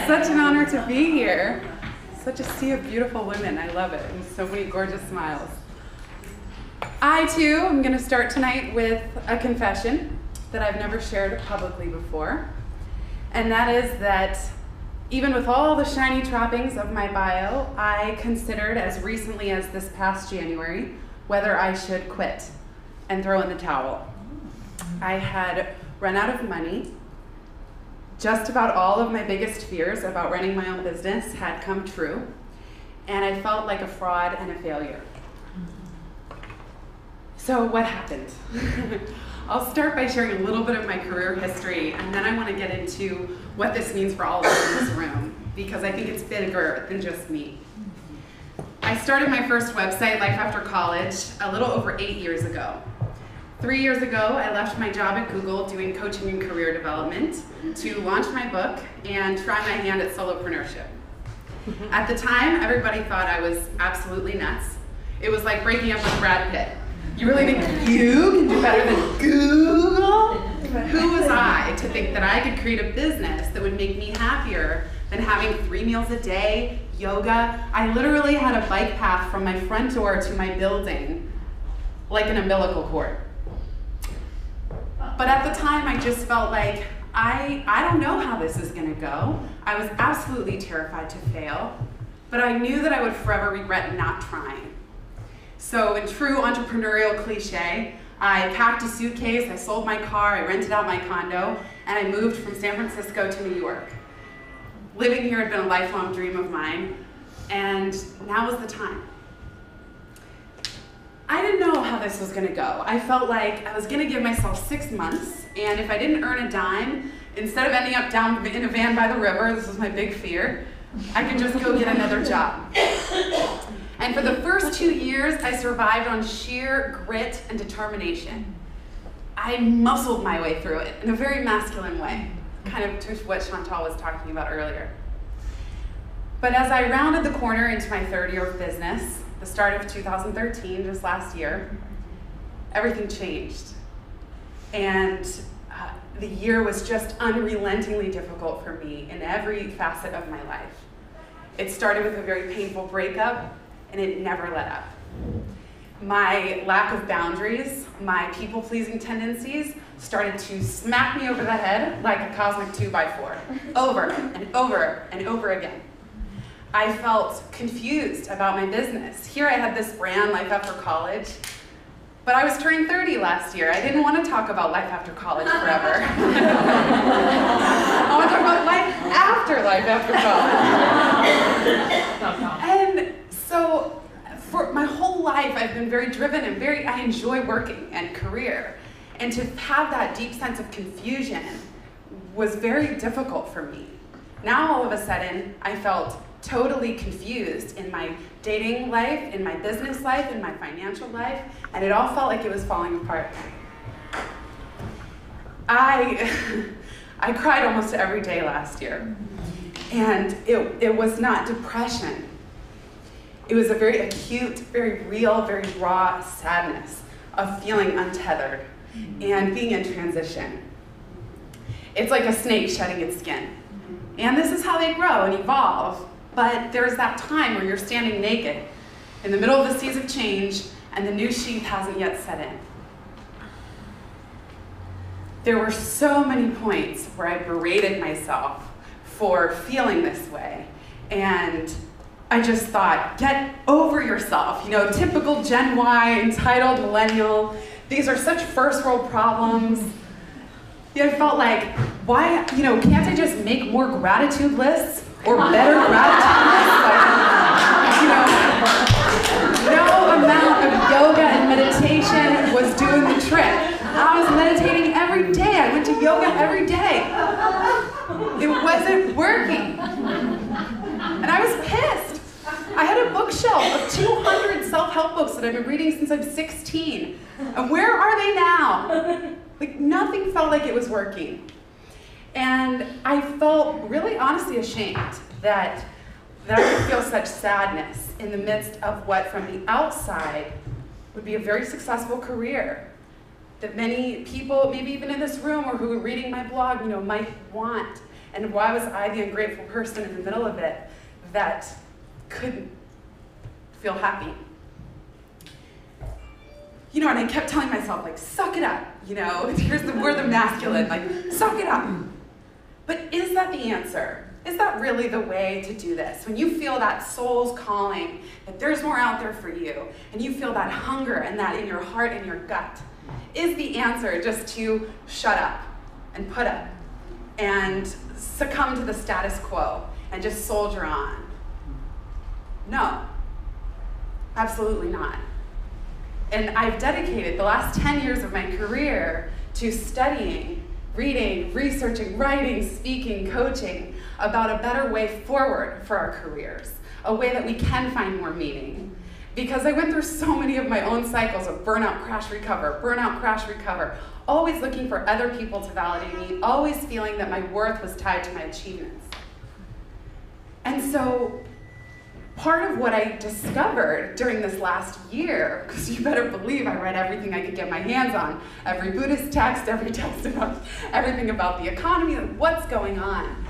Such an honor to be here. Such a sea of beautiful women. I love it. And so many gorgeous smiles. I, too, am going to start tonight with a confession that I've never shared publicly before. And that is that even with all the shiny trappings of my bio, I considered as recently as this past January whether I should quit and throw in the towel. I had run out of money. Just about all of my biggest fears about running my own business had come true, and I felt like a fraud and a failure. So what happened? I'll start by sharing a little bit of my career history, and then I want to get into what this means for all of us in this room, because I think it's bigger than just me. I started my first website, Life After College, a little over 8 years ago. 3 years ago, I left my job at Google doing coaching and career development to launch my book and try my hand at solopreneurship. At the time, everybody thought I was absolutely nuts. It was like breaking up with Brad Pitt. You really think you can do better than Google? Who was I to think that I could create a business that would make me happier than having 3 meals a day, yoga? I literally had a bike path from my front door to my building like an umbilical cord. But at the time, I just felt like, I don't know how this is gonna go. I was absolutely terrified to fail, but I knew that I would forever regret not trying. So in true entrepreneurial cliche, I packed a suitcase, I sold my car, I rented out my condo, and I moved from San Francisco to New York. Living here had been a lifelong dream of mine, and now was the time. I didn't know how this was gonna go. I felt like I was gonna give myself 6 months, and if I didn't earn a dime, instead of ending up down in a van by the river, this was my big fear, I could just go get another job. And for the first 2 years, I survived on sheer grit and determination. I muscled my way through it in a very masculine way, kind of to what Chantal was talking about earlier. But as I rounded the corner into my 3rd year of business, the start of 2013, just last year, everything changed. And the year was just unrelentingly difficult for me in every facet of my life. It started with a very painful breakup, and it never let up. My lack of boundaries, my people-pleasing tendencies started to smack me over the head like a cosmic 2x4, over and over and over again. I felt confused about my business. Here I had this brand, Life After College, but I was turning 30 last year. I didn't want to talk about life after college forever. I want to talk about life after college. And so for my whole life, I've been very driven and I enjoy working and career. And to have that deep sense of confusion was very difficult for me. Now all of a sudden, I felt totally confused in my dating life, in my business life, in my financial life, and it all felt like it was falling apart. I cried almost every day last year, and it was not depression. It was a very acute, very real, very raw sadness of feeling untethered and being in transition. It's like a snake shedding its skin. And this is how they grow and evolve. But there's that time where you're standing naked in the middle of the seas of change and the new sheath hasn't yet set in. There were so many points where I berated myself for feeling this way. And I just thought, get over yourself. You know, typical Gen Y, entitled millennial. These are such first world problems. I felt like, why, can't I just make more gratitude lists? Or better gratitude lists? No amount of yoga and meditation was doing the trick. I was meditating every day. I went to yoga every day. It wasn't working. And I was pissed. I had a bookshelf of 200 self-help books that I've been reading since I'm 16. And where are they now? Like, nothing felt like it was working. And I felt really honestly ashamed that I could feel such sadness in the midst of what from the outside would be a very successful career that many people, maybe even in this room or who are reading my blog, might want. And why was I the ungrateful person in the middle of it that couldn't feel happy? You know, and I kept telling myself, like, suck it up, you know, we're the masculine, like, suck it up. But is that the answer? Is that really the way to do this? When you feel that soul's calling, that there's more out there for you, and you feel that hunger and that in your heart and your gut, is the answer just to shut up and put up and succumb to the status quo and just soldier on? No, absolutely not. And I've dedicated the last 10 years of my career to studying, reading, researching, writing, speaking, coaching about a better way forward for our careers, a way that we can find more meaning. Because I went through so many of my own cycles of burnout, crash, recover, always looking for other people to validate me, always feeling that my worth was tied to my achievements. And so part of what I discovered during this last year, because you better believe I read everything I could get my hands on, every Buddhist text, every text about everything about the economy and what's going on.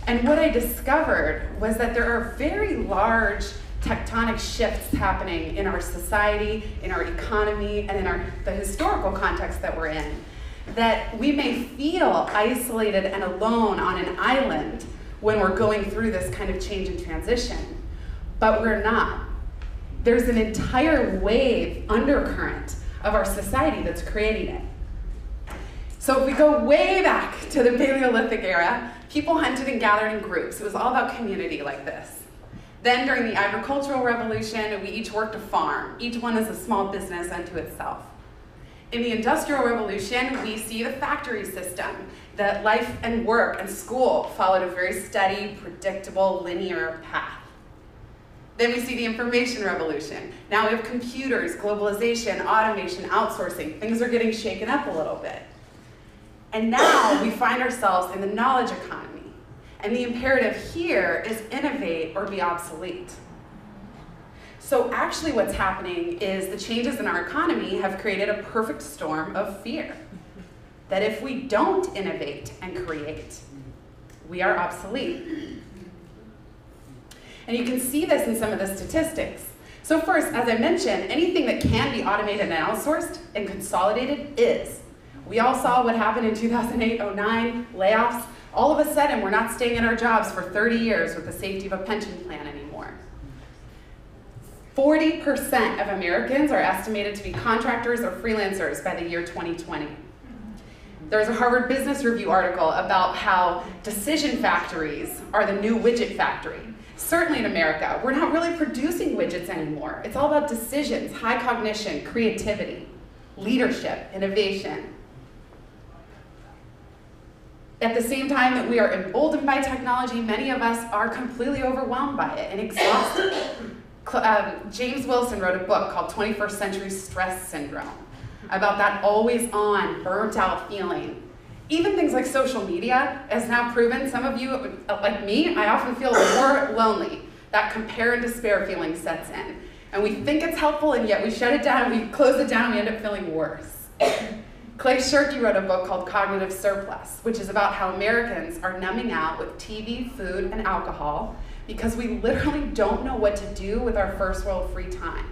And what I discovered was that there are very large tectonic shifts happening in our society, in our economy, and in the historical context that we're in, that we may feel isolated and alone on an island when we're going through this kind of change and transition. But we're not. There's an entire wave undercurrent of our society that's creating it. So if we go way back to the Paleolithic era, people hunted and gathered in groups. It was all about community like this. Then during the agricultural revolution, we each worked a farm. Each one is a small business unto itself. In the Industrial Revolution, we see the factory system, that life and work and school followed a very steady, predictable, linear path. Then we see the Information Revolution. Now we have computers, globalization, automation, outsourcing. Things are getting shaken up a little bit. And now we find ourselves in the knowledge economy. And the imperative here is innovate or be obsolete. So actually what's happening is the changes in our economy have created a perfect storm of fear. That if we don't innovate and create, we are obsolete. And you can see this in some of the statistics. So first, as I mentioned, anything that can be automated and outsourced and consolidated is. We all saw what happened in 2008-09, layoffs. All of a sudden, we're not staying in our jobs for 30 years with the safety of a pension plan anymore. 40% of Americans are estimated to be contractors or freelancers by the year 2020. There's a Harvard Business Review article about how decision factories are the new widget factory. Certainly in America, we're not really producing widgets anymore. It's all about decisions, high cognition, creativity, leadership, innovation. At the same time that we are emboldened by technology, many of us are completely overwhelmed by it and exhausted. James Wilson wrote a book called 21st Century Stress Syndrome about that always-on, burnt-out feeling. Even things like social media has now proven, some of you, like me, I often feel more lonely. That compare and despair feeling sets in. And we think it's helpful, and yet we shut it down, we close it down, and we end up feeling worse. Clay Shirky wrote a book called Cognitive Surplus, which is about how Americans are numbing out with TV, food, and alcohol because we literally don't know what to do with our first world free time.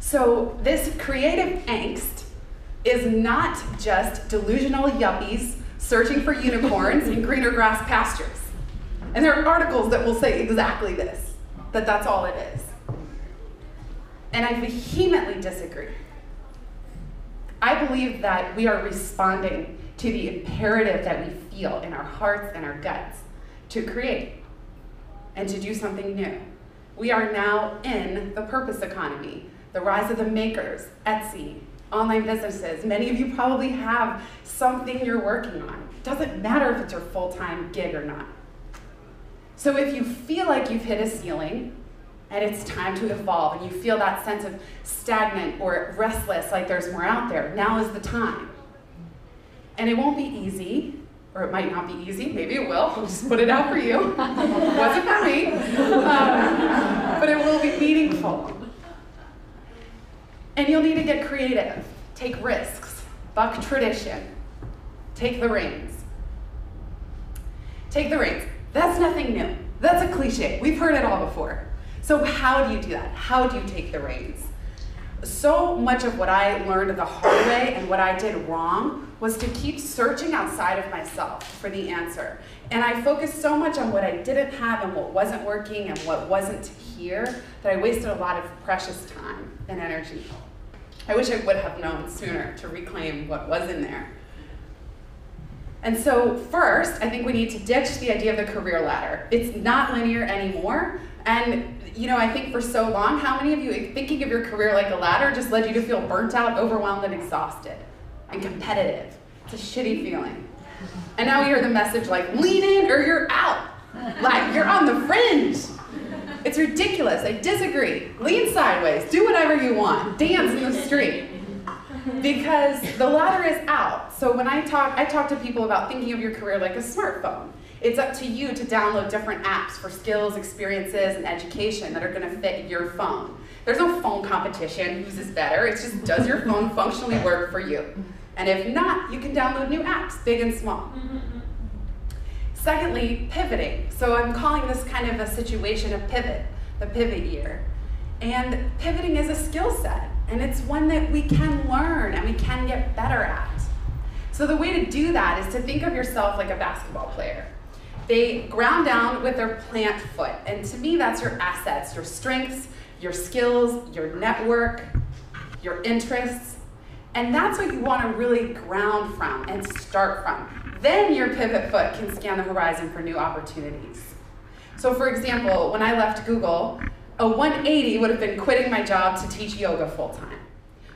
So this creative angst is not just delusional yuppies searching for unicorns in greener grass pastures. And there are articles that will say exactly this, that that's all it is. And I vehemently disagree. I believe that we are responding to the imperative that we feel in our hearts and our guts to create and to do something new. We are now in the purpose economy, the rise of the makers, Etsy, online businesses. Many of you probably have something you're working on. It doesn't matter if it's your full-time gig or not. So if you feel like you've hit a ceiling and it's time to evolve and you feel that sense of stagnant or restless, like there's more out there, now is the time. And it won't be easy, or it might not be easy, maybe it will, I'll just put it out for you. It wasn't for me, but it will be meaningful. And you'll need to get creative, take risks, buck tradition, take the reins. Take the reins. That's nothing new. That's a cliche. We've heard it all before. So how do you do that? How do you take the reins? So much of what I learned the hard way and what I did wrong was to keep searching outside of myself for the answer. And I focused so much on what I didn't have and what wasn't working and what wasn't here that I wasted a lot of precious time and energy. I wish I would have known sooner to reclaim what was in there. And so first, I think we need to ditch the idea of the career ladder. It's not linear anymore. And I think for so long, how many of you thinking of your career like a ladder just led you to feel burnt out, overwhelmed, and exhausted, and competitive? It's a shitty feeling. And now we hear the message like, lean in or you're out. Like, you're on the fringe. It's ridiculous. I disagree. Lean sideways. Do whatever you want. Dance in the street. Because the ladder is out. So when I talk to people about thinking of your career like a smartphone. It's up to you to download different apps for skills, experiences, and education that are going to fit your phone. There's no phone competition, whose is better. It's just, does your phone functionally work for you? And if not, you can download new apps, big and small. Secondly, pivoting. So I'm calling this kind of a situation of pivot, the pivot year. And pivoting is a skill set, and it's one that we can learn and we can get better at. So the way to do that is to think of yourself like a basketball player. They ground down with their plant foot, and to me that's your assets, your strengths, your skills, your network, your interests, and that's what you want to really ground from and start from. Then your pivot foot can scan the horizon for new opportunities. So for example, when I left Google, a 180 would have been quitting my job to teach yoga full-time.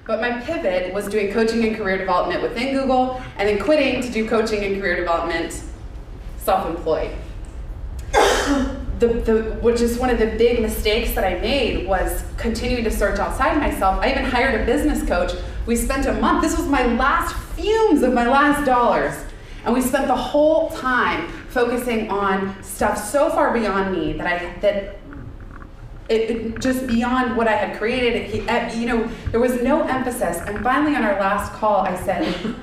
But my pivot was doing coaching and career development within Google, and then quitting to do coaching and career development self-employed. Which is one of the big mistakes that I made was continuing to search outside myself. I even hired a business coach. We spent a month, this was my last fumes of my last dollars, and we spent the whole time focusing on stuff so far beyond me that it just beyond what I had created. There was no emphasis. And finally on our last call, I said,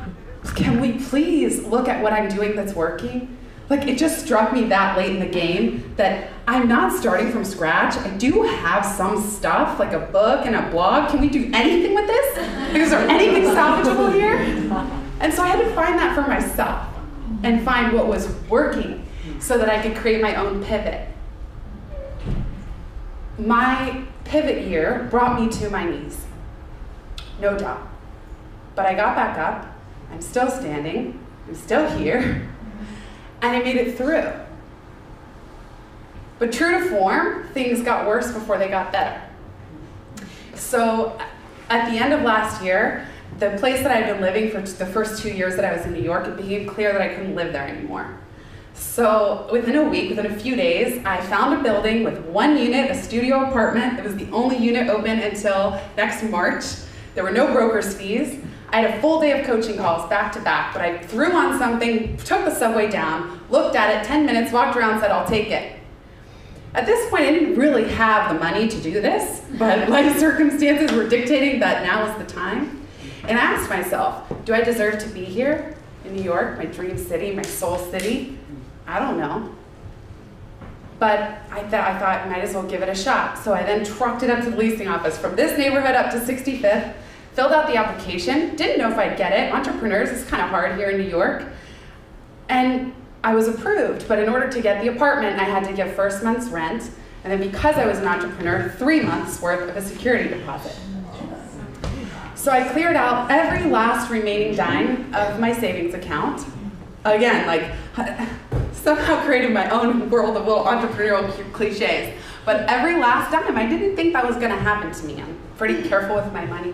can we please look at what I'm doing that's working? Like, it just struck me that late in the game that I'm not starting from scratch. I do have some stuff, like a book and a blog. Can we do anything with this? Is there anything salvageable here? And so I had to find that for myself and find what was working so that I could create my own pivot. My pivot year brought me to my knees, no doubt. But I got back up, I'm still standing, I'm still here, and I made it through. But true to form, things got worse before they got better. So at the end of last year, the place that I'd been living for the first 2 years that I was in New York, it became clear that I couldn't live there anymore. So within a week, within a few days, I found a building with 1 unit, a studio apartment. It was the only unit open until next March. There were no broker's fees. I had a full day of coaching calls back to back, but I threw on something, took the subway down, looked at it, 10 minutes, walked around, said, I'll take it. At this point, I didn't really have the money to do this, but life circumstances were dictating that now was the time. And I asked myself, do I deserve to be here in New York, my dream city, my soul city? I don't know. But I thought I might as well give it a shot. So I then trucked it up to the leasing office from this neighborhood up to 65th, filled out the application, didn't know if I'd get it. Entrepreneurs is kind of hard here in New York. And I was approved, but in order to get the apartment, I had to give first month's rent, and then because I was an entrepreneur, 3 months worth of a security deposit. So I cleared out every last remaining dime of my savings account. Again, like, somehow created my own world of little entrepreneurial cliches. But every last dime, I didn't think that was gonna happen to me. I'm pretty careful with my money.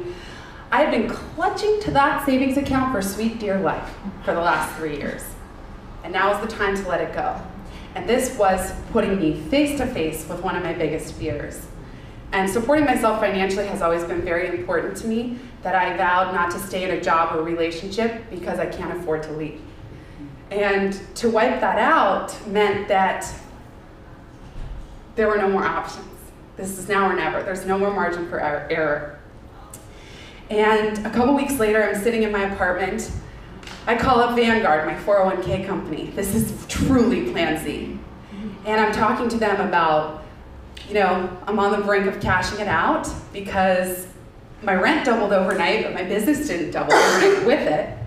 I had been clutching to that savings account for sweet dear life for the last 3 years. And now is the time to let it go. And this was putting me face to face with one of my biggest fears. And supporting myself financially has always been very important to me, that I vowed not to stay in a job or relationship because I can't afford to leave. And to wipe that out meant that there were no more options. This is now or never. There's no more margin for error. And a couple weeks later, I'm sitting in my apartment. I call up Vanguard, my 401k company. This is truly Plan Z. And I'm talking to them about, I'm on the brink of cashing it out because my rent doubled overnight, but my business didn't double overnight with it.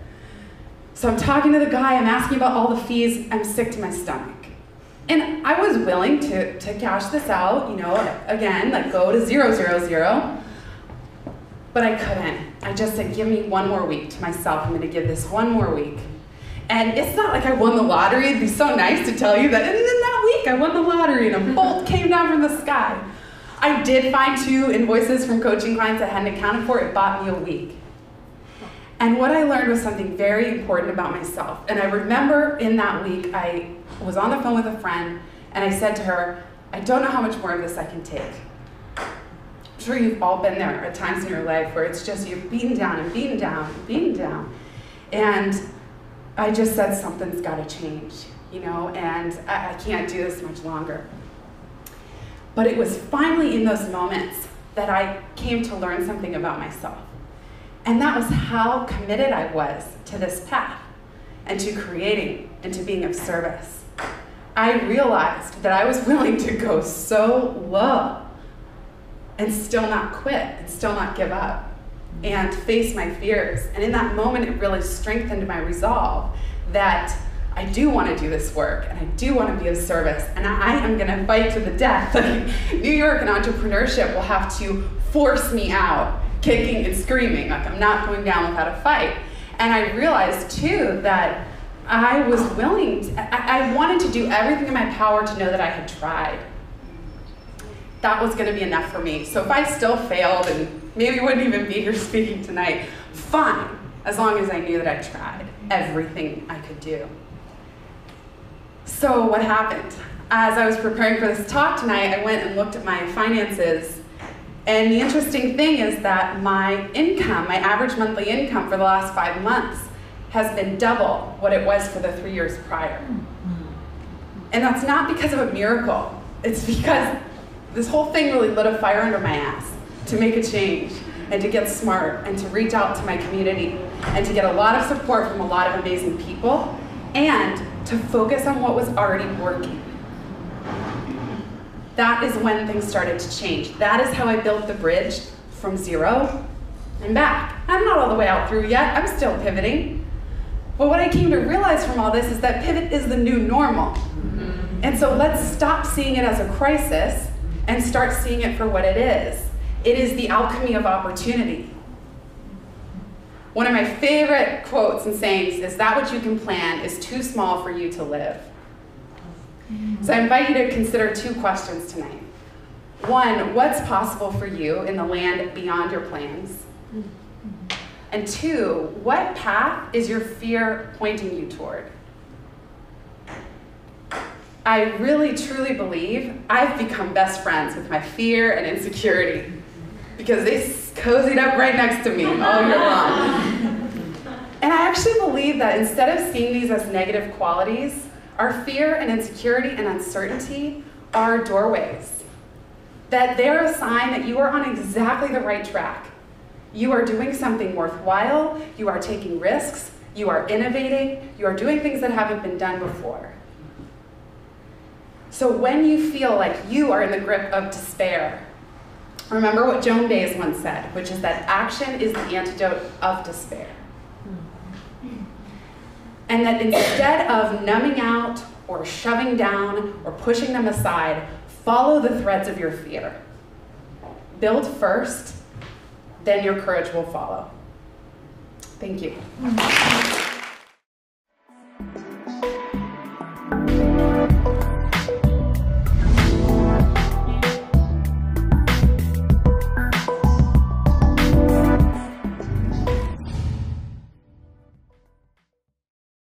So I'm talking to the guy, I'm asking about all the fees, I'm sick to my stomach. And I was willing to cash this out, again, like go to 000, but I couldn't. I just said, give me one more week to myself. I'm gonna give this one more week. And it's not like I won the lottery. It'd be so nice to tell you that in that week I won the lottery and a bolt came down from the sky. I did find 2 invoices from coaching clients I hadn't accounted for. It bought me a week. And what I learned was something very important about myself. And I remember in that week, I was on the phone with a friend, and I said to her, I don't know how much more of this I can take. I'm sure you've all been there at times in your life where it's just you're beaten down and beaten down and beaten down. And I just said, something's got to change, and I can't do this much longer. But it was finally in those moments that I came to learn something about myself. And that was how committed I was to this path and to creating and to being of service. I realized that I was willing to go so low and still not quit and still not give up and face my fears. And in that moment, it really strengthened my resolve that I do want to do this work and I do want to be of service and I am going to fight to the death. New York and entrepreneurship will have to force me out, kicking and screaming, like I'm not going down without a fight. And I realized too that I was willing, I wanted to do everything in my power to know that I had tried. That was gonna be enough for me. So if I still failed and maybe wouldn't even be here speaking tonight, fine, as long as I knew that I tried everything I could do. So what happened? As I was preparing for this talk tonight, I went and looked at my finances. And the interesting thing is that my income, my average monthly income for the last 5 months has been double what it was for the 3 years prior. And that's not because of a miracle. It's because this whole thing really lit a fire under my ass to make a change and to get smart and to reach out to my community and to get a lot of support from a lot of amazing people and to focus on what was already working. That is when things started to change. That is how I built the bridge from 0 and back. I'm not all the way out through yet. I'm still pivoting. But what I came to realize from all this is that pivot is the new normal. And so let's stop seeing it as a crisis and start seeing it for what it is. It is the alchemy of opportunity. One of my favorite quotes and sayings is, that which you can plan is too small for you to live. So I invite you to consider 2 questions tonight. 1, what's possible for you in the land beyond your plans? And 2, what path is your fear pointing you toward? I really, truly believe I've become best friends with my fear and insecurity because they cozied up right next to me all year long. And I actually believe that instead of seeing these as negative qualities, our fear and insecurity and uncertainty are doorways. That they're a sign that you are on exactly the right track. You are doing something worthwhile, you are taking risks, you are innovating, you are doing things that haven't been done before. So when you feel like you are in the grip of despair, remember what Joan Baez once said, which is that action is the antidote of despair. And that instead of numbing out or shoving down or pushing them aside, follow the threads of your fear. Build first, then your courage will follow. Thank you.